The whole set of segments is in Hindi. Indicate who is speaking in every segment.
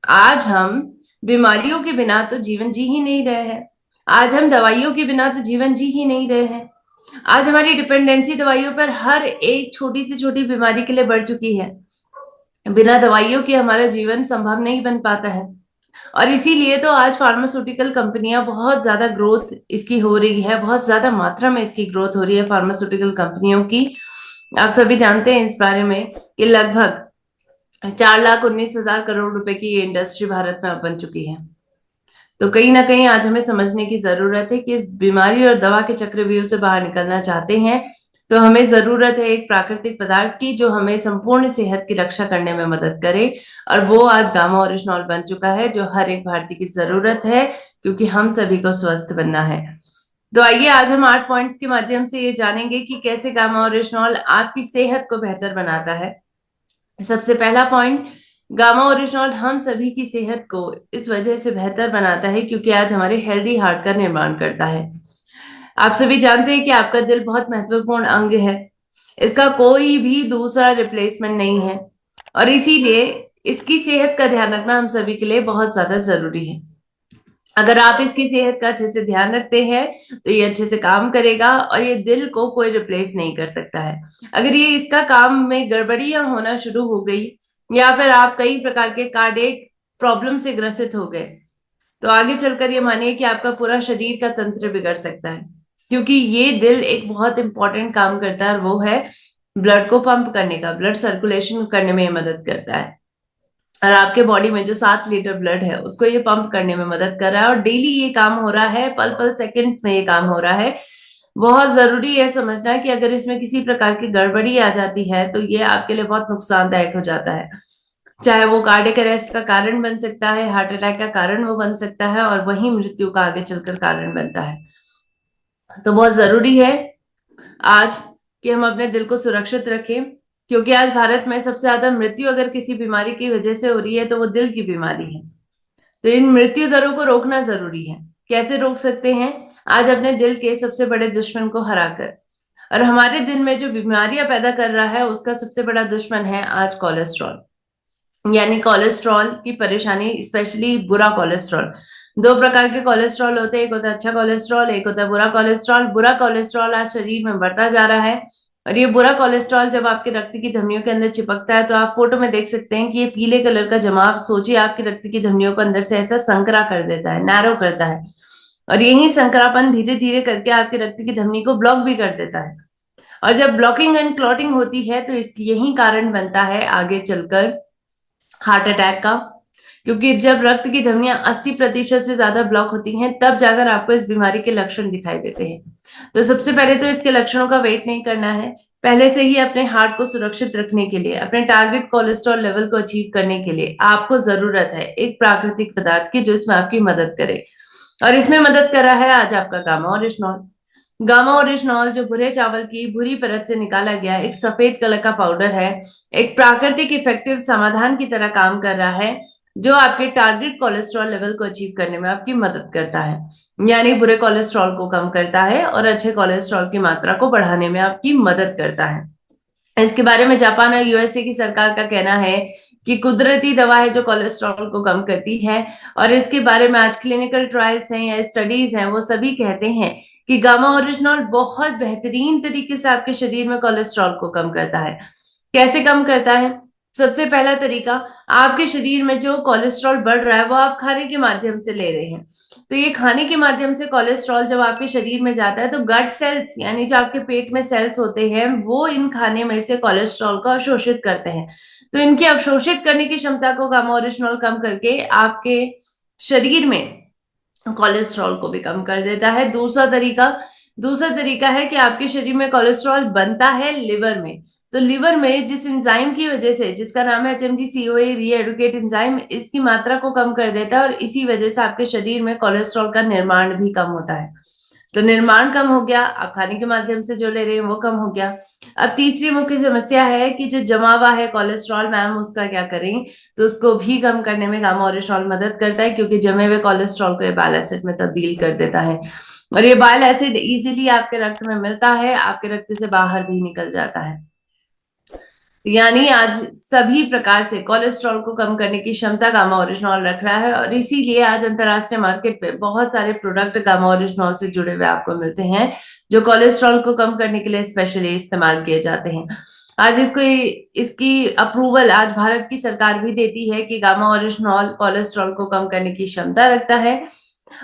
Speaker 1: आज हम बीमारियों के बिना तो जीवन जी ही नहीं रहे हैं। आज हम दवाइयों के बिना तो जीवन जी ही नहीं रहे हैं। आज हमारी डिपेंडेंसी दवाइयों पर हर एक छोटी से छोटी बीमारी के लिए बढ़ चुकी है। बिना दवाइयों के हमारा जीवन संभव नहीं बन पाता है। और इसीलिए तो आज फार्मास्यूटिकल कंपनियां बहुत ज्यादा ग्रोथ इसकी हो रही है, बहुत ज्यादा मात्रा में इसकी ग्रोथ हो रही है फार्मास्यूटिकल कंपनियों की। आप सभी जानते हैं इस बारे में कि लगभग 4,19,000 करोड़ रुपए की ये इंडस्ट्री भारत में अब बन चुकी है। तो कहीं ना कहीं आज हमें समझने की जरूरत है कि इस बीमारी और दवा के चक्रव्यूह से बाहर निकलना चाहते हैं तो हमें जरूरत है एक प्राकृतिक पदार्थ की जो हमें संपूर्ण सेहत की रक्षा करने में मदद करे। और वो आज गामा ओरिजिनॉल बन चुका है जो हर एक भारतीय की जरूरत है, क्योंकि हम सभी को स्वस्थ बनना है। तो आइए आज हम 8 पॉइंट्स के माध्यम से ये जानेंगे कि कैसे गामा ओरिजिनॉल आपकी सेहत को बेहतर बनाता है। सबसे पहला पॉइंट, गामा ओरिजिनॉल हम सभी की सेहत को इस वजह से बेहतर बनाता है क्योंकि आज हमारे हेल्दी हार्ट का निर्माण करता है। आप सभी जानते हैं कि आपका दिल बहुत महत्वपूर्ण अंग है। इसका कोई भी दूसरा रिप्लेसमेंट नहीं है और इसीलिए इसकी सेहत का ध्यान रखना हम सभी के लिए बहुत ज्यादा जरूरी है। अगर आप इसकी सेहत का अच्छे से ध्यान रखते हैं तो ये अच्छे से काम करेगा और ये दिल को कोई रिप्लेस नहीं कर सकता है। अगर ये इसका काम में गड़बड़ियां होना शुरू हो गई या फिर आप कई प्रकार के कार्डियक प्रॉब्लम से ग्रसित हो गए तो आगे चलकर ये मानिए कि आपका पूरा शरीर का तंत्र बिगड़ सकता है, क्योंकि ये दिल एक बहुत इंपॉर्टेंट काम करता है और वो है ब्लड को पंप करने का, ब्लड सर्कुलेशन करने में ये मदद करता है। और आपके बॉडी में जो 7 लीटर ब्लड है उसको ये पंप करने में मदद कर रहा है और डेली ये काम हो रहा है, पल पल सेकंड्स में ये काम हो रहा है। बहुत जरूरी है समझना कि अगर इसमें किसी प्रकार की गड़बड़ी आ जाती है तो ये आपके लिए बहुत नुकसानदायक हो जाता है। चाहे वो कार्डियक अरेस्ट का कारण बन सकता है, हार्ट अटैक का कारण वो बन सकता है और वही मृत्यु का आगे चलकर कारण बनता है। तो बहुत जरूरी है आज कि हम अपने दिल को सुरक्षित रखें, क्योंकि आज भारत में सबसे ज्यादा मृत्यु अगर किसी बीमारी की वजह से हो रही है तो वो दिल की बीमारी है। तो इन मृत्यु दरों को रोकना जरूरी है। कैसे रोक सकते हैं? आज अपने दिल के सबसे बड़े दुश्मन को हराकर। और हमारे दिल में जो बीमारियां पैदा कर रहा है उसका सबसे बड़ा दुश्मन है आज कोलेस्ट्रॉल। यानी कोलेस्ट्रॉल की परेशानी, स्पेशली बुरा कोलेस्ट्रॉल। दो प्रकार के कोलेस्ट्रॉल होते हैं, एक होता है अच्छा कोलेस्ट्रॉल, एक होता है बुरा कोलेस्ट्रॉल। बुरा कोलेस्ट्रॉल आज शरीर में बढ़ता जा रहा है और ये बुरा कोलेस्ट्रॉल जब आपके रक्त की धमनियों के अंदर चिपकता है तो आप फोटो में देख सकते हैं कि ये पीले कलर का जमाव, सोचिए, आपकी रक्त की धमनियों को अंदर से ऐसा संकरा कर देता है, नैरो करता है। और यही संकरापन धीरे धीरे करके आपके रक्त की धमनी को ब्लॉक भी कर देता है। और जब ब्लॉकिंग एंड क्लॉटिंग होती है तो इसकी यही कारण बनता है आगे चलकर हार्ट अटैक का। क्योंकि जब रक्त की धमनियां 80% से ज्यादा ब्लॉक होती हैं तब जाकर आपको इस बीमारी के लक्षण दिखाई देते हैं। तो सबसे पहले तो इसके लक्षणों का वेट नहीं करना है। पहले से ही अपने हार्ट को सुरक्षित रखने के लिए, अपने टारगेट कोलेस्ट्रॉल लेवल को अचीव करने के लिए आपको जरूरत है एक प्राकृतिक पदार्थ की जो इसमें आपकी मदद करे। और इसमें मदद कर रहा है आज आपका गामा ओरिजिनॉल। गामा ओरिजिनॉल जो भुरे चावल की भूरी परत से निकाला गया एक सफेद कलर का पाउडर है, एक प्राकृतिक इफेक्टिव समाधान की तरह काम कर रहा है जो आपके टारगेट कोलेस्ट्रॉल लेवल को अचीव करने में आपकी मदद करता है। यानी बुरे कोलेस्ट्रॉल को कम करता है और अच्छे कोलेस्ट्रॉल की मात्रा को बढ़ाने में आपकी मदद करता है। इसके बारे में जापान और यूएसए की सरकार का कहना है कि कुदरती दवा है जो कोलेस्ट्रॉल को कम करती है। और इसके बारे में आज क्लिनिकल ट्रायल्स हैं या स्टडीज हैं वो सभी कहते हैं कि गामा ओरिजिनॉल बहुत बेहतरीन तरीके से आपके शरीर में कोलेस्ट्रॉल को कम करता है। कैसे कम करता है? सबसे पहला तरीका, आपके शरीर में जो कोलेस्ट्रॉल बढ़ रहा है वो आप खाने के माध्यम से ले रहे हैं। तो ये खाने के माध्यम से कोलेस्ट्रॉल जब आपके शरीर में जाता है तो गट सेल्स यानी जो आपके पेट में सेल्स होते हैं वो इन खाने में से कोलेस्ट्रॉल को अवशोषित करते हैं। तो इनकी अवशोषित करने की क्षमता को गामा ओरिजिनॉल कम करके आपके शरीर में कोलेस्ट्रॉल को भी कम कर देता है। दूसरा तरीका है कि आपके शरीर में कोलेस्ट्रॉल बनता है लिवर में। तो लिवर में जिस एंजाइम की वजह से, जिसका नाम है HMG-CoA रीएडुकेट एंजाइम, इसकी मात्रा को कम कर देता है और इसी वजह से आपके शरीर में कोलेस्ट्रॉल का निर्माण भी कम होता है। तो निर्माण कम हो गया, आप खाने के माध्यम से जो ले रहे हैं वो कम हो गया। अब तीसरी मुख्य समस्या है कि जो जमा हुआ है कोलेस्ट्रॉल, मैम उसका क्या करें? तो उसको भी कम करने में गामा ओरिजिनॉल मदद करता है, क्योंकि जमे हुए कोलेस्ट्रॉल को ये बाइल एसिड में तब्दील कर देता है और ये बाइल एसिड इजीली आपके रक्त में मिलता है, आपके रक्त से बाहर भी निकल जाता है। यानी आज सभी प्रकार से कोलेस्ट्रॉल को कम करने की क्षमता गामा ओरिजिनॉल रख रहा है, और इसीलिए आज अंतरराष्ट्रीय मार्केट पे बहुत सारे प्रोडक्ट गामा ओरिजिनॉल से जुड़े हुए आपको मिलते हैं, जो कोलेस्ट्रॉल को कम करने के लिए स्पेशली इस्तेमाल किए जाते हैं। आज इसको इसकी अप्रूवल आज भारत की सरकार भी देती है कि गामा ओरिजिनॉल कोलेस्ट्रॉल को कम करने की क्षमता रखता है।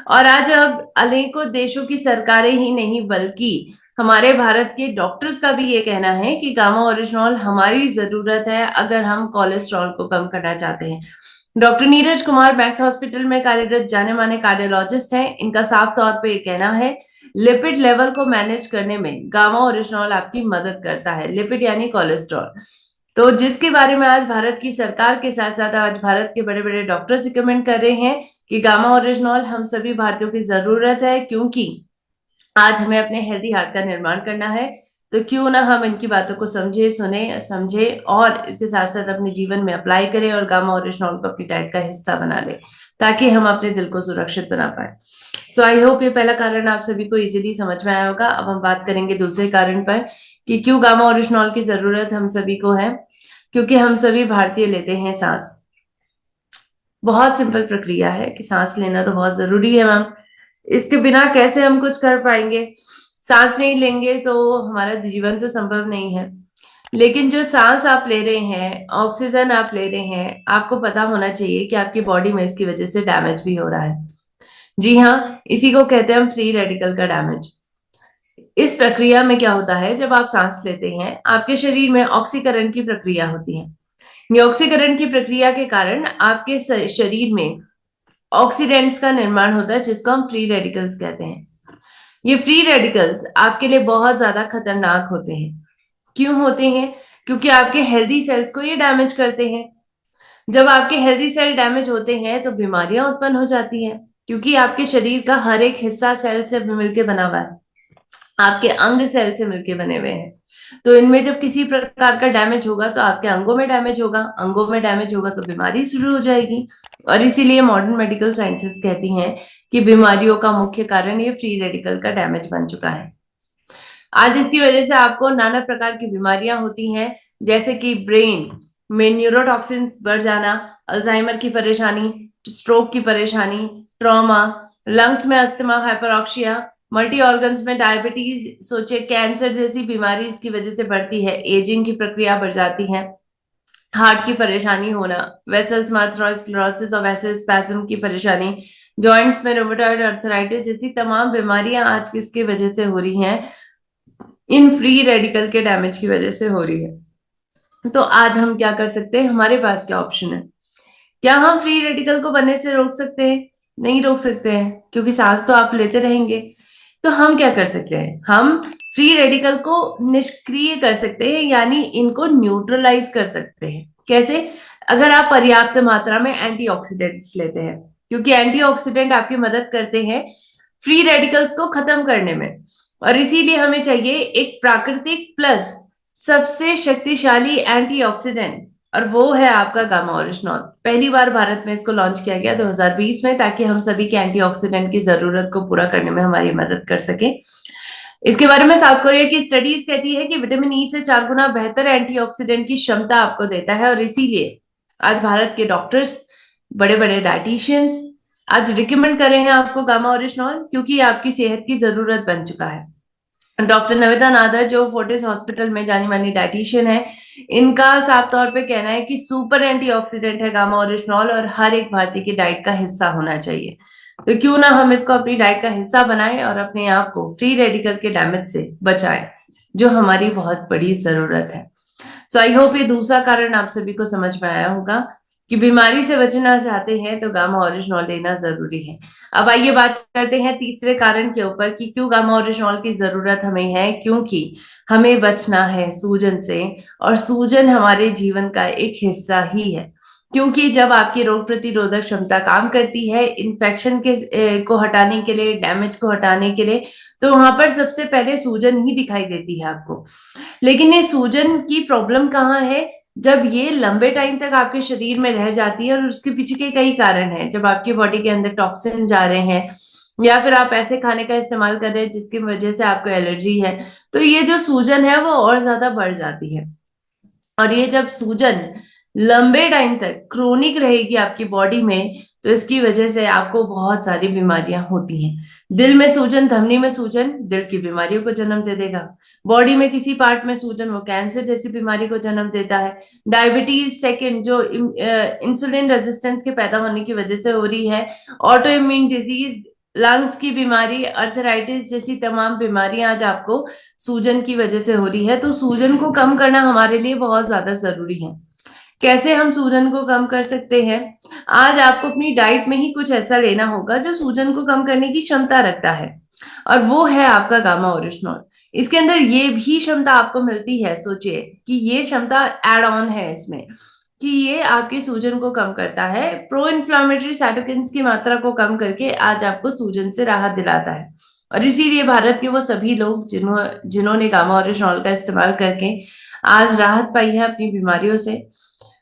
Speaker 1: और आज अब अनेकों देशों की सरकारें ही नहीं बल्कि हमारे भारत के डॉक्टर्स का भी ये कहना है कि गामा ओरिजिनॉल हमारी जरूरत है अगर हम कोलेस्ट्रॉल को कम करना चाहते हैं। Doctor Neeraj Kumar max hospital में कार्यरत जाने माने कार्डियोलॉजिस्ट हैं। इनका साफ तौर पे ये कहना है, लिपिड लेवल को मैनेज करने में गामा ओरिजिनॉल आपकी मदद करता है। लिपिड यानी कोलेस्ट्रॉल, तो जिसके बारे में आज भारत की सरकार के साथ साथ आज भारत के बड़े बड़े डॉक्टर्स रिकमेंड कर रहे हैं कि गामा ओरिजिनॉल हम सभी भारतीयों की जरूरत है, क्योंकि आज हमें अपने हेल्दी हार्ट का निर्माण करना है। तो क्यों ना हम इनकी बातों को समझे, सुने, समझे और इसके साथ साथ अपने जीवन में अप्लाई करें और गामा ओरिजिनॉल को अपनी डाइट का हिस्सा बना लें, ताकि हम अपने दिल को सुरक्षित बना पाए। सो आई होप ये पहला कारण आप सभी को इजीली समझ में आया होगा। अब हम बात करेंगे दूसरे कारण पर कि क्यों गामा ओरिजिनॉल की जरूरत हम सभी को है। क्योंकि हम सभी भारतीय लेते हैं सांस। बहुत सिंपल प्रक्रिया है कि सांस लेना तो बहुत जरूरी है मैम, इसके बिना कैसे हम कुछ कर पाएंगे। सांस नहीं लेंगे तो हमारा जीवन तो संभव नहीं है। लेकिन जो सांस आप ले रहे हैं, ऑक्सीजन आप ले रहे हैं, आपको पता होना चाहिए कि आपकी बॉडी में इसकी वजह से डैमेज भी हो रहा है। जी हाँ, इसी को कहते हैं हम फ्री रेडिकल का डैमेज। इस प्रक्रिया में क्या होता है, जब आप सांस लेते हैं आपके शरीर में ऑक्सीकरण की प्रक्रिया होती है। ये ऑक्सीकरण की प्रक्रिया के कारण आपके शरीर में ऑक्सीडेंट्स का निर्माण होता है, जिसको हम फ्री रेडिकल्स कहते हैं। ये फ्री रेडिकल्स आपके लिए बहुत ज्यादा खतरनाक होते हैं। क्यों होते हैं? क्योंकि आपके हेल्दी सेल्स को ये डैमेज करते हैं। जब आपके हेल्दी सेल डैमेज होते हैं तो बीमारियां उत्पन्न हो जाती हैं, क्योंकि आपके शरीर का हर एक हिस्सा सेल से मिलकर बना हुआ है। आपके अंग सेल से मिलके बने हुए हैं। तो इनमें जब किसी प्रकार का डैमेज होगा तो आपके अंगों में डैमेज होगा, अंगों में डैमेज होगा तो बीमारी शुरू हो जाएगी। और इसीलिए मॉडर्न मेडिकल साइंसेस कहती हैं कि बीमारियों का मुख्य कारण ये फ्री रेडिकल का डैमेज बन चुका है। आज इसकी वजह से आपको नाना प्रकार की बीमारियां होती हैं, जैसे कि ब्रेन में न्यूरोटॉक्सिन्स बढ़ जाना, अल्जाइमर की परेशानी, स्ट्रोक की परेशानी, ट्रॉमा, लंग्स में अस्थमा, हाइपरऑक्सिया, मल्टी ऑर्गन्स में डायबिटीज, सोचे कैंसर जैसी बीमारी इसकी वजह से बढ़ती है। एजिंग की प्रक्रिया बढ़ जाती है, हार्ट की परेशानी होना, वेसल्स में अथेरोस्क्लेरोसिस और वेसल स्पैज्म की परेशानी, जॉइंट्स में रूमेटॉइड अर्थराइटिस जैसी तमाम बीमारियां आज किसकी वजह से हो रही हैं? इन फ्री रेडिकल के डैमेज की वजह से हो रही है। तो आज हम क्या कर सकते हैं? हमारे पास क्या ऑप्शन है? क्या हम फ्री रेडिकल को बनने से रोक सकते हैं? नहीं रोक सकते हैं, क्योंकि सांस तो आप लेते रहेंगे। तो हम क्या कर सकते हैं? हम फ्री रेडिकल को निष्क्रिय कर सकते हैं, यानी इनको न्यूट्रलाइज कर सकते हैं। कैसे? अगर आप पर्याप्त मात्रा में एंटीऑक्सीडेंट्स लेते हैं, क्योंकि एंटीऑक्सीडेंट आपकी मदद करते हैं फ्री रेडिकल्स को खत्म करने में। और इसीलिए हमें चाहिए एक प्राकृतिक प्लस सबसे शक्तिशाली एंटीऑक्सीडेंट, और वो है आपका गामा ओरिजिनॉल। पहली बार भारत में इसको लॉन्च किया गया 2020 में, ताकि हम सभी के एंटीऑक्सीडेंट की जरूरत को पूरा करने में हमारी मदद कर सके। इसके बारे में साउथ कोरिया की स्टडीज कहती है कि विटामिन ई से 4 गुना बेहतर एंटीऑक्सीडेंट की क्षमता आपको देता है, और इसीलिए आज भारत के डॉक्टर्स, बड़े बड़े डाइटिशियंस आज रिकमेंड कर रहे हैं आपको गामा ओरिजिनॉल, क्योंकि ये आपकी सेहत की जरूरत बन चुका है। डॉक्टर नविता नादर, जो फोर्टिस हॉस्पिटल में जानी मानी डाइटिशियन है, इनका साफ तौर पे कहना है कि सुपर एंटीऑक्सीडेंट है गामा ओरिजिनॉल और हर एक भारतीय की डाइट का हिस्सा होना चाहिए। तो क्यों ना हम इसको अपनी डाइट का हिस्सा बनाएं और अपने आप को फ्री रेडिकल के डैमेज से बचाएं, जो हमारी बहुत बड़ी जरूरत है। सो आई होप ये दूसरा कारण आप सभी को समझ में आया होगा कि बीमारी से बचना चाहते हैं तो गामा ओरिजिनॉल लेना जरूरी है। अब आइए बात करते हैं तीसरे कारण के ऊपर कि क्यों गामा ओरिजिनॉल की जरूरत हमें है। क्योंकि हमें बचना है सूजन से, और सूजन हमारे जीवन का एक हिस्सा ही है। क्योंकि जब आपकी रोग प्रतिरोधक क्षमता काम करती है इन्फेक्शन के को हटाने के लिए, डैमेज को हटाने के लिए, तो वहां पर सबसे पहले सूजन ही दिखाई देती है आपको। लेकिन ये सूजन की प्रॉब्लम कहाँ है? जब ये लंबे टाइम तक आपके शरीर में रह जाती है, और उसके पीछे के कई कारण हैं। जब आपकी बॉडी के अंदर टॉक्सिन जा रहे हैं, या फिर आप ऐसे खाने का इस्तेमाल कर रहे हैं जिसकी वजह से आपको एलर्जी है, तो ये जो सूजन है वो और ज्यादा बढ़ जाती है। और ये जब सूजन लंबे टाइम तक क्रोनिक रहेगी आपकी बॉडी में, तो इसकी वजह से आपको बहुत सारी बीमारियां होती हैं। दिल में सूजन, धमनी में सूजन दिल की बीमारियों को जन्म दे देगा। बॉडी में किसी पार्ट में सूजन, वो कैंसर जैसी बीमारी को जन्म देता है। डायबिटीज सेकंड, जो इंसुलिन रेजिस्टेंस के पैदा होने की वजह से हो रही है। ऑटो इम्यून डिजीज, लंग्स की बीमारी, अर्थराइटिस जैसी तमाम बीमारियां आज आपको सूजन की वजह से हो रही है। तो सूजन को कम करना हमारे लिए बहुत ज्यादा जरूरी है। कैसे हम सूजन को कम कर सकते हैं? आज आपको अपनी डाइट में ही कुछ ऐसा लेना होगा जो सूजन को कम करने की क्षमता रखता है, और वो है आपका गामा ओरिजिनॉल। इसके अंदर ये भी क्षमता आपको मिलती है, सोचिए कि ये क्षमता एड ऑन है इसमें, कि ये आपकी सूजन को कम करता है। प्रो इन्फ्लामेटरी साइटोकिन्स की मात्रा को कम करके आज आपको सूजन से राहत दिलाता है। और इसीलिए भारत के वो सभी लोग जिन्होंने गामा ओरिजिनॉल का इस्तेमाल करके आज राहत पाई है अपनी बीमारियों से,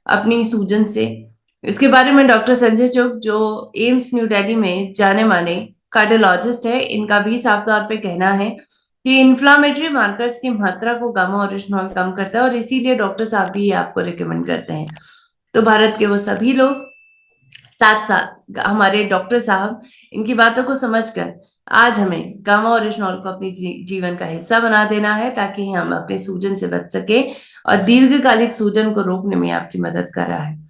Speaker 1: अपनी सूजन से। इसके बारे में डॉक्टर संजय चुग, जो एम्स न्यू दिल्ली में जाने माने कार्डियोलॉजिस्ट है, इनका भी साफ तौर पे कहना है कि इन्फ्लामेटरी मार्कर्स की मात्रा को गामा ओरिजिनॉल कम करता है, और इसीलिए डॉक्टर साहब भी ये आपको रिकमेंड करते हैं। तो भारत के वो सभी लोग, साथ साथ हमारे डॉक्टर साहब, इनकी बातों को समझकर आज हमें गामा ओरिजिनॉल को अपनी जीवन का हिस्सा बना देना है, ताकि हम अपने सूजन से बच सके, और दीर्घकालिक सूजन को रोकने में आपकी मदद कर रहा है।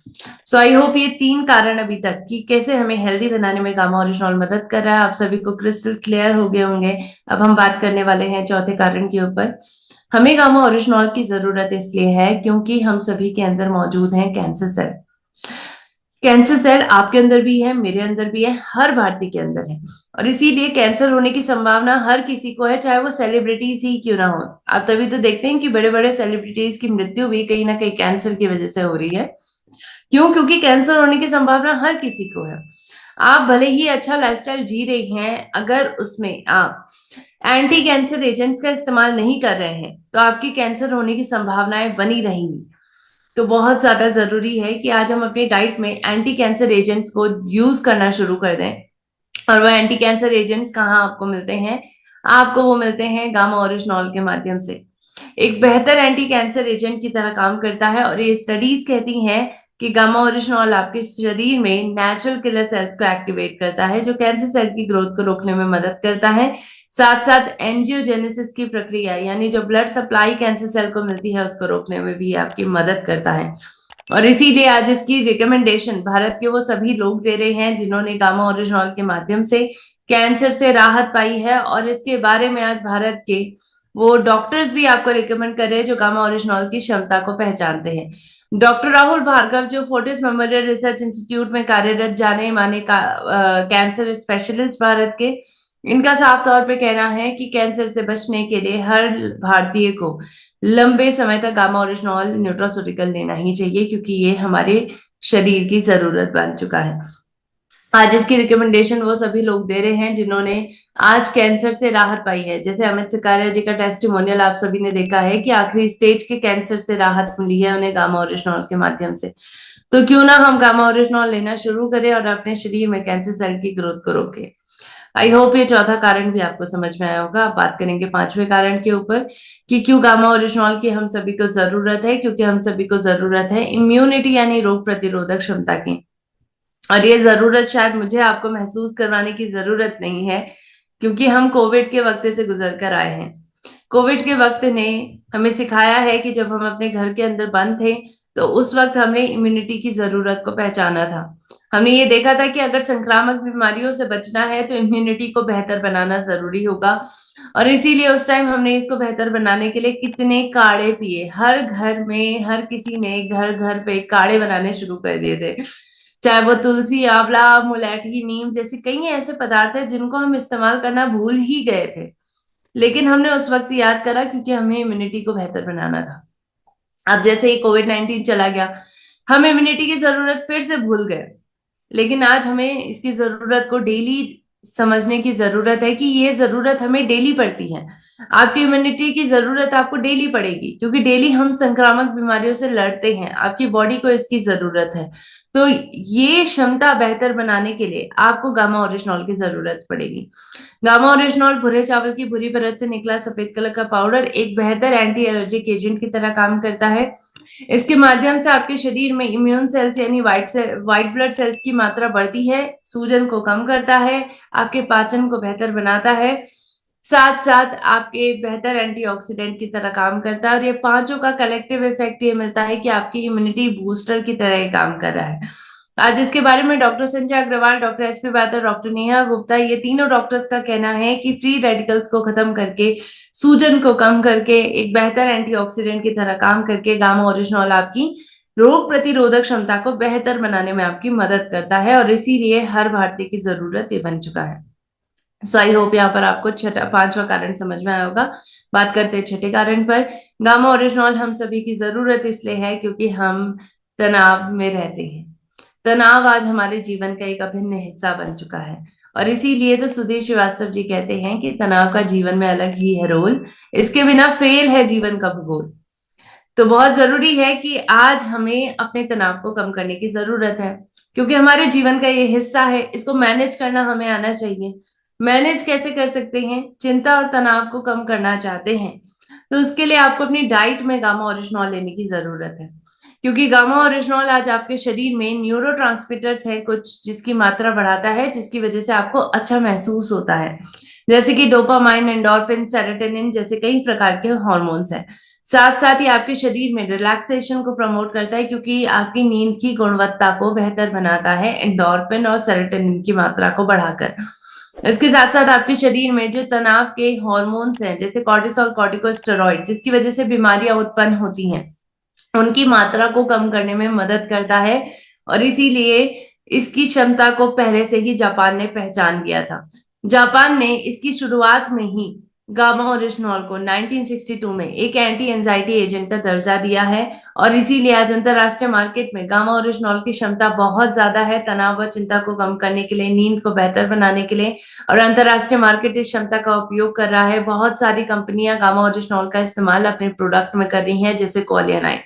Speaker 1: सो आई होप ये 3 कारण अभी तक कि कैसे हमें हेल्दी बनाने में गामा ओरिजिनॉल मदद कर रहा है, आप सभी को क्रिस्टल क्लियर हो गए होंगे। अब हम बात करने वाले हैं चौथे कारण के ऊपर। हमें गामा ओरिजिनॉल की जरूरत इसलिए है क्योंकि हम सभी के अंदर मौजूद हैं कैंसर सेल। कैंसर सेल आपके अंदर भी है, मेरे अंदर भी है, हर भारतीय के अंदर है, और इसीलिए कैंसर होने की संभावना हर किसी को है, चाहे वो सेलिब्रिटीज ही क्यों ना हो। आप तभी तो देखते हैं कि बड़े बड़े सेलिब्रिटीज की मृत्यु भी कहीं ना कहीं कैंसर की वजह से हो रही है। क्यों? क्योंकि कैंसर होने की संभावना हर किसी को है। आप भले ही अच्छा लाइफस्टाइल जी रहे हैं, अगर उसमें आप एंटी कैंसर एजेंट्स का इस्तेमाल नहीं कर रहे हैं, तो आपकी कैंसर होने की संभावनाएं बनी रहेंगी। तो बहुत ज्यादा जरूरी है कि आज हम अपनी डाइट में एंटी कैंसर एजेंट्स को यूज करना शुरू कर दें। और वो एंटी कैंसर एजेंट्स कहाँ आपको मिलते हैं? आपको वो मिलते हैं गामा ओरिजिनॉल के माध्यम से। एक बेहतर एंटी कैंसर एजेंट की तरह काम करता है, और ये स्टडीज कहती हैं कि गामा ओरिजिनॉल आपके शरीर में नेचुरल किलर सेल्स को एक्टिवेट करता है, जो कैंसर सेल की ग्रोथ को रोकने में मदद करता है। साथ साथ एंजियोजेनेसिस की प्रक्रिया, यानी जो ब्लड सप्लाई कैंसर सेल को मिलती है, उसको रोकने में भी आपकी मदद करता है। और इसीलिए आज इसकी रिकमेंडेशन भारत के वो सभी लोग दे रहे हैं जिन्होंने गामा ओरिजिनॉल के माध्यम से कैंसर से राहत पाई है, और इसके बारे में आज भारत के वो डॉक्टर्स भी आपको रिकमेंड कर रहे हैं जो गामा ओरिजिनॉल की क्षमता को पहचानते हैं। डॉक्टर राहुल भार्गव, जो फोर्टिस मेमोरियल रिसर्च इंस्टीट्यूट में कार्यरत जाने माने कैंसर स्पेशलिस्ट भारत के, इनका साफ तौर पे कहना है कि कैंसर से बचने के लिए हर भारतीय को लंबे समय तक गामा ओरिजिनॉल न्यूट्रास्यूटिकल लेना ही चाहिए, क्योंकि ये हमारे शरीर की जरूरत बन चुका है। आज इसकी रिकमेंडेशन वो सभी लोग दे रहे हैं जिन्होंने आज कैंसर से राहत पाई है। जैसे अमित सिकारिया जी का टेस्टिमोनियल आप सभी ने देखा है कि आखिरी स्टेज के कैंसर से राहत मिली है उन्हें गामा ओरिजिनॉल के माध्यम से। तो क्यों ना हम गामा ओरिजिनॉल लेना शुरू करें और अपने शरीर में कैंसर सेल की ग्रोथ को रोकें। आई होप ये चौथा कारण भी आपको समझ में आया होगा। अब बात करेंगे पांचवें कारण के ऊपर कि क्यों गामा ओरिजिनॉल की हम सभी को जरूरत है। क्योंकि हम सभी को जरूरत है इम्यूनिटी यानी रोग प्रतिरोधक क्षमता की। और ये जरूरत शायद मुझे आपको महसूस करवाने की जरूरत नहीं है, क्योंकि हम कोविड के वक्त से गुजर कर आए हैं। कोविड के वक्त ने हमें सिखाया है कि जब हम अपने घर के अंदर बंद थे, तो उस वक्त हमने इम्यूनिटी की जरूरत को पहचाना था। हमने ये देखा था कि अगर संक्रामक बीमारियों से बचना है तो इम्यूनिटी को बेहतर बनाना जरूरी होगा। और इसीलिए उस टाइम हमने इसको बेहतर बनाने के लिए कितने काढ़े पिए। हर घर में हर किसी ने घर घर पे काढ़े बनाने शुरू कर दिए थे, चाहे वो तुलसी, आंवला, मुलैठी, नीम जैसे कई ऐसे पदार्थ है जिनको हम इस्तेमाल करना भूल ही गए थे, लेकिन हमने उस वक्त याद करा क्योंकि हमें इम्यूनिटी को बेहतर बनाना था। अब जैसे ही कोविड-19 चला गया, हम इम्यूनिटी की जरूरत फिर से भूल गए, लेकिन आज हमें इसकी जरूरत को डेली समझने की जरूरत है कि ये जरूरत हमें डेली पड़ती है। आपकी इम्यूनिटी की जरूरत आपको डेली पड़ेगी, क्योंकि डेली हम संक्रामक बीमारियों से लड़ते हैं, आपकी बॉडी को इसकी जरूरत है। तो ये क्षमता बेहतर बनाने के लिए आपको गामा ओरिजिनॉल की जरूरत पड़ेगी। गामा ओरिजिनॉल भुरे चावल की भूरी परत से निकला सफेद कलर का पाउडर एक बेहतर एंटी एलर्जिक एजेंट की तरह काम करता है। इसके माध्यम से आपके शरीर में इम्यून सेल्स यानी व्हाइट ब्लड सेल्स की मात्रा बढ़ती है, सूजन को कम करता है, आपके पाचन को बेहतर बनाता है, साथ साथ आपके बेहतर एंटीऑक्सीडेंट की तरह काम करता है। और ये पांचों का कलेक्टिव इफेक्ट ये मिलता है कि आपकी इम्यूनिटी बूस्टर की तरह ये काम कर रहा है। आज इसके बारे में doctor Sanjay Agarwal, doctor SP Badal, doctor Neha Gupta, ये तीनों डॉक्टर्स का कहना है कि फ्री रेडिकल्स को खत्म करके, सूजन को कम करके, एक बेहतर एंटीऑक्सीडेंट की तरह काम करके गामा ओरिजिनॉल आपकी रोग प्रतिरोधक क्षमता को बेहतर बनाने में आपकी मदद करता है, और इसीलिए हर भारतीय की जरूरत ये बन चुका है। सो आई होप यहाँ पर आपको छठा पांचवा कारण समझ में आया होगा। बात करते हैं छठे कारण पर। गामा ओरिजिनॉल हम सभी की जरूरत इसलिए है क्योंकि हम तनाव में रहते हैं। तनाव आज हमारे जीवन का एक अभिन्न हिस्सा बन चुका है, और इसीलिए तो सुधीर श्रीवास्तव जी कहते हैं कि तनाव का जीवन में अलग ही है रोल, इसके बिना फेल है जीवन का भूगोल। तो बहुत जरूरी है कि आज हमें अपने तनाव को कम करने की जरूरत है, क्योंकि हमारे जीवन का ये हिस्सा है, इसको मैनेज करना हमें आना चाहिए। मैनेज कैसे कर सकते हैं? चिंता और तनाव को कम करना चाहते हैं तो उसके लिए आपको अपनी डाइट में गामा ओरिजिनॉल लेने की जरूरत है, क्योंकि गामा ओरिजिनॉल आज आपके शरीर में न्यूरोट्रांसमीटर्स है कुछ जिसकी मात्रा बढ़ाता है, जिसकी वजह से आपको अच्छा महसूस होता है, जैसे कि डोपामाइन, एंडोर्फिन, सेरोटोनिन जैसे कई प्रकार के हॉर्मोन्स हैं। साथ साथ ही आपके शरीर में रिलैक्सेशन को प्रमोट करता है, क्योंकि आपकी नींद की गुणवत्ता को बेहतर बनाता है एंडोर्फिन और सेरोटोनिन की मात्रा को बढ़ाकर। इसके साथ साथ आपके शरीर में जो तनाव के हॉर्मोन्स हैं जैसे कॉर्टिसोल, कॉर्टिकोस्टेरॉइड, जिसकी वजह से बीमारियां उत्पन्न होती हैं, उनकी मात्रा को कम करने में मदद करता है। और इसीलिए इसकी क्षमता को पहले से ही जापान ने पहचान लिया था। जापान ने इसकी शुरुआत में ही गामा ओरिजिनॉल को 1962 में एक एंटी एंजाइटी एजेंट का दर्जा दिया है, और इसीलिए आज अंतरराष्ट्रीय मार्केट में गामा ओरिजिनॉल की क्षमता बहुत ज्यादा है तनाव और चिंता को कम करने के लिए, नींद को बेहतर बनाने के लिए। और अंतरराष्ट्रीय मार्केट इस क्षमता का उपयोग कर रहा है। बहुत सारी कंपनियां गामा ओरिजिनॉल का इस्तेमाल अपने प्रोडक्ट में कर रही हैं, जैसे क्वालियनाइन।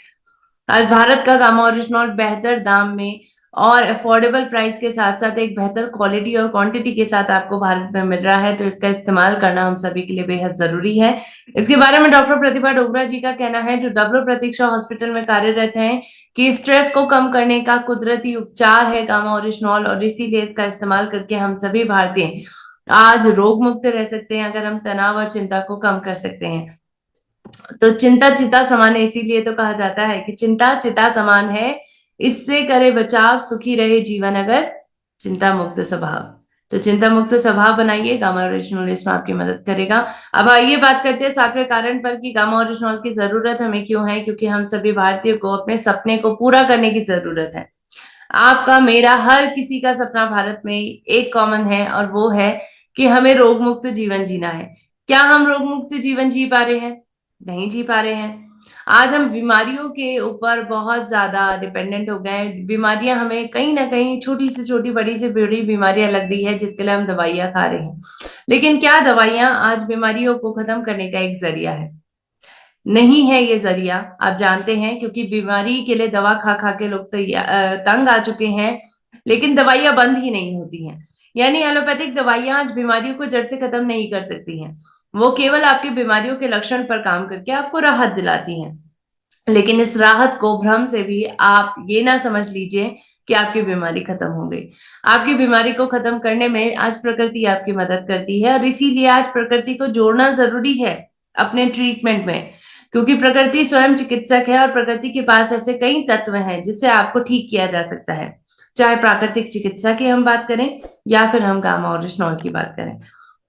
Speaker 1: आज भारत का गामा ओरिजिनॉल बेहतर दाम में और अफोर्डेबल प्राइस के साथ साथ एक बेहतर क्वालिटी और क्वांटिटी के साथ आपको भारत में मिल रहा है, तो इसका इस्तेमाल करना हम सभी के लिए बेहद जरूरी है। इसके बारे में डॉक्टर प्रतिभा डोगरा जी का कहना है, जो डब्ल्यू प्रतीक्षा हॉस्पिटल में कार्यरत हैं, कि स्ट्रेस को कम करने का कुदरती उपचार है गामा ओरिजिनॉल, और इसीलिए इसका इस्तेमाल करके हम सभी भारतीय आज रोग मुक्त रह सकते हैं, अगर हम तनाव और चिंता को कम कर सकते हैं। तो चिंता चिता समान है, इसीलिए तो कहा जाता है कि चिंता चिता समान है, इससे करे बचाव सुखी रहे जीवन अगर चिंता मुक्त स्वभाव। तो चिंता मुक्त स्वभाव बनाइए, गामा ओरिजिनॉल इसमें आपकी मदद करेगा। अब आइए बात करते हैं सातवें कारण पर कि गामा ओरिजिनॉल की जरूरत हमें क्यों है। क्योंकि हम सभी भारतीयों को अपने सपने को पूरा करने की जरूरत है। आपका, मेरा, हर किसी का सपना भारत में एक कॉमन है, और वो है कि हमें रोग मुक्त जीवन जीना है। क्या हम रोग मुक्त जीवन जी पा रहे हैं? नहीं जी पा रहे हैं। आज हम बीमारियों के ऊपर बहुत ज्यादा डिपेंडेंट हो गए हैं। बीमारियां हमें कहीं ना कहीं छोटी से छोटी, बड़ी से बड़ी बीमारियां लग रही है, जिसके लिए हम दवाइयां खा रहे हैं। लेकिन क्या दवाइयां आज बीमारियों को खत्म करने का एक जरिया है? नहीं है ये जरिया, आप जानते हैं, क्योंकि बीमारी के लिए दवा खा खा के लोग तंग आ चुके हैं। लेकिन दवाइयां बंद ही नहीं होती हैं। यानी एलोपैथिक दवाइयां आज बीमारियों को जड़ से खत्म नहीं कर सकती हैं। वो केवल आपकी बीमारियों के लक्षण पर काम करके आपको राहत दिलाती हैं। लेकिन इस राहत को भ्रम से भी आप ये ना समझ लीजिए कि आपकी बीमारी खत्म हो गई। आपकी बीमारी को खत्म करने में आज प्रकृति आपकी मदद करती है, और इसीलिए आज प्रकृति को जोड़ना जरूरी है अपने ट्रीटमेंट में, क्योंकि प्रकृति स्वयं चिकित्सक है, और प्रकृति के पास ऐसे कई तत्व हैं जिससे आपको ठीक किया जा सकता है। चाहे प्राकृतिक चिकित्सा की हम बात करें या फिर हम गामा ओरिजिनॉल की बात करें।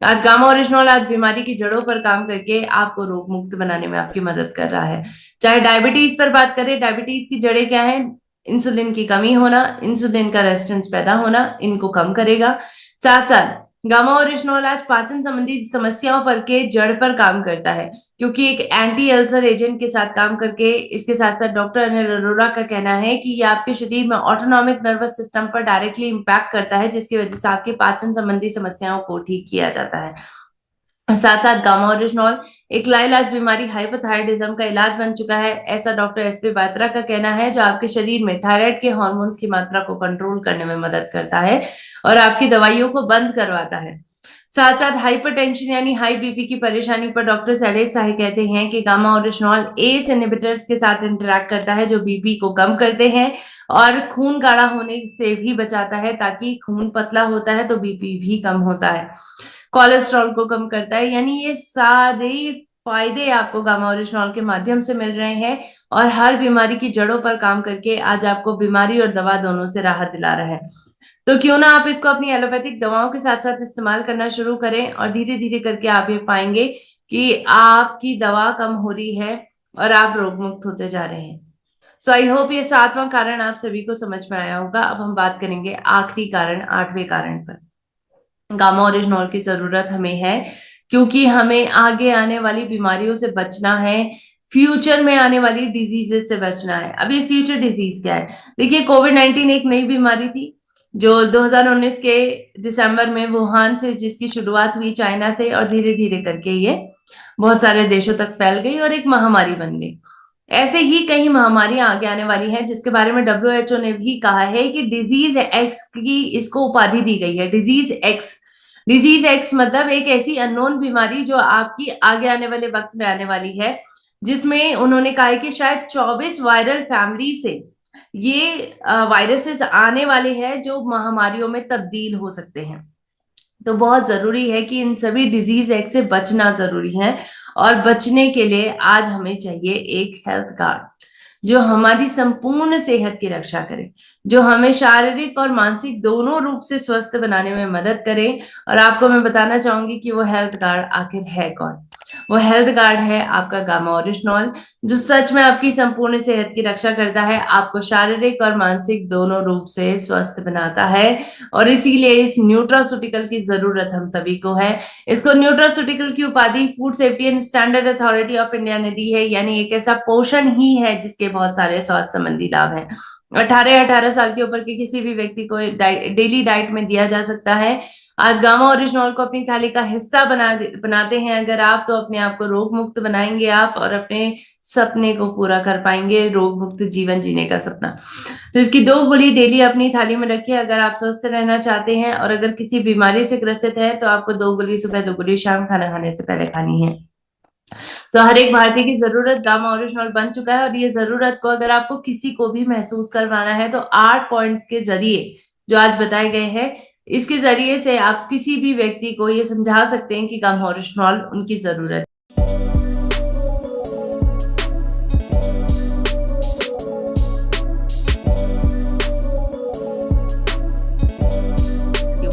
Speaker 1: आज गामा ओरिजिनॉल आज बीमारी की जड़ों पर काम करके आपको रोग मुक्त बनाने में आपकी मदद कर रहा है। चाहे डायबिटीज पर बात करें, डायबिटीज की जड़ें क्या है? इंसुलिन की कमी होना, इंसुलिन का रेजिस्टेंस पैदा होना, इनको कम करेगा। साथ साथ गामा ओरिजिनॉल आज पाचन संबंधी समस्याओं पर के जड़ पर काम करता है, क्योंकि एक एंटी अल्सर एजेंट के साथ काम करके। इसके साथ साथ डॉक्टर अनिल अरोड़ा का कहना है कि ये आपके शरीर में ऑटोनॉमिक नर्वस सिस्टम पर डायरेक्टली इंपैक्ट करता है, जिसकी वजह से आपकी पाचन संबंधी समस्याओं को ठीक किया जाता है। साथ-साथ गामा ओरिजिनॉल एक लाइलाज बीमारी हाइपोथायरायडिज्म का इलाज बन चुका है, ऐसा डॉक्टर एसपी बात्रा का कहना है, जो आपके शरीर में थायराइड के हार्मोन्स की मात्रा को कंट्रोल करने में मदद करता है और आपकी दवाइयों को बंद करवाता है। साथ-साथ हाइपरटेंशन यानी हाई बीपी की परेशानी पर डॉक्टर शैलेश शाही कहते हैं कि गामा ओरिजिनॉल एस इन्हिबिटर्स के साथ इंटरैक्ट करता है, जो बीपी को कम करते हैं और खून गाढ़ा होने से भी बचाता है, ताकि खून पतला होता है तो बीपी भी कम होता है। कोलेस्ट्रॉल को कम करता है, यानी ये सारे फायदे आपको गामा ओरिजिनॉल के माध्यम से मिल रहे हैं और हर बीमारी की जड़ों पर काम करके आज आपको बीमारी और दवा दोनों से राहत दिला रहा है। तो क्यों ना आप इसको अपनी एलोपैथिक दवाओं के साथ-साथ इस्तेमाल करना शुरू करें और धीरे-धीरे करके आप ये पाएँगे कि आपकी दवा कम हो रही है और आप रोग मुक्त होते जा रहे हैं। सो आई होप ये 7वां कारण आप सभी को समझ में आया होगा। अब हम बात करेंगे आखिरी कारण, 8वें कारण पर। गामा ओरिजिनॉल की ज़रूरत हमें है क्योंकि हमें आगे आने वाली बीमारियों से बचना है, फ्यूचर में आने वाली डिजीज़ेज़ से बचना है। अब ये फ्यूचर डिजीज़ क्या है? देखिए, कोविड-19 एक नई बीमारी थी, जो 2019 के दिसंबर में वुहान से जिसकी शुरुआत हुई चाइना से और धीरे-धीरे करके ये बहुत सारे देशों तक फैल गई और एक महामारी बन गई। ऐसे ही कई महामारियाँ आगे आने वाली हैं, जिसके बारे में डब्ल्यूएचओ ने भी कहा है कि डिज़ीज़ एक्स की इसको उपाधि दी गई है, डिज़ीज़ एक्स। डिज़ीज़ एक्स मतलब एक ऐसी अननोन बीमारी जो आपकी आगे आने वाले वक़्त में आने वाली है, जिसमें उन्होंने कहा है कि शायद 24 वायरल फैमिली से ये वायरसेस आने वाले हैं, जो महामारियों में तब्दील हो सकते हैं। तो बहुत ज़रूरी है कि इन सभी डिज़ीज़ एक्ट से बचना ज़रूरी है और बचने के लिए आज हमें चाहिए एक हेल्थ कार्ड, जो हमारी संपूर्ण सेहत की रक्षा करे, जो हमें शारीरिक और मानसिक दोनों रूप से स्वस्थ बनाने में मदद करे। और आपको मैं बताना चाहूँगी कि वो हेल्थ कार्ड आखिर है कौन? वो हेल्थ कार्ड है आपका गामा ओरिजिनॉल, जो सच में आपकी संपूर्ण सेहत की रक्षा करता है, आपको शारीरिक और मानसिक दोनों रूप से स्वस्थ बनाता है और इसीलिए इस न्यूट्रास्यूटिकल की ज़रूरत हम सभी को है। इसको न्यूट्रास्यूटिकल की उपाधि food safety and standard authority of India ने दी है, यानी एक ऐसा पोषण ही है जिसके बहुत सारे स्वास्थ्य संबंधी लाभ हैं। 18 साल के ऊपर के किसी भी व्यक्ति को डेली डाइट में दिया जा सकता है। आज गामा ओरिजिनॉल को अपनी थाली का हिस्सा बनाते हैं अगर आप, तो अपने आप को रोग मुक्त बनाएँगे आप और अपने सपने को पूरा कर पाएँगे, रोग मुक्त जीवन जीने का सपना। तो इसकी 2 गोली डेली अपनी थाली में रखिए अगर आप स्वस्थ रहना चाहते हैं, और अगर किसी बीमारी से ग्रसित हैं, तो आपको 2 गोली सुबह, 2 गोली शाम खाना खाने से पहले खानी है। तो हर एक भारतीय की ज़रूरत गामा ओरिजिनॉल बन चुका है और ये ज़रूरत को अगर आपको किसी को भी महसूस करवाना है, तो 8 पॉइंट्स के ज़रिए, जो आज बताए गए हैं, इसके ज़रिए से आप किसी भी व्यक्ति को ये समझा सकते हैं कि गामा ओरिजिनॉल उनकी ज़रूरत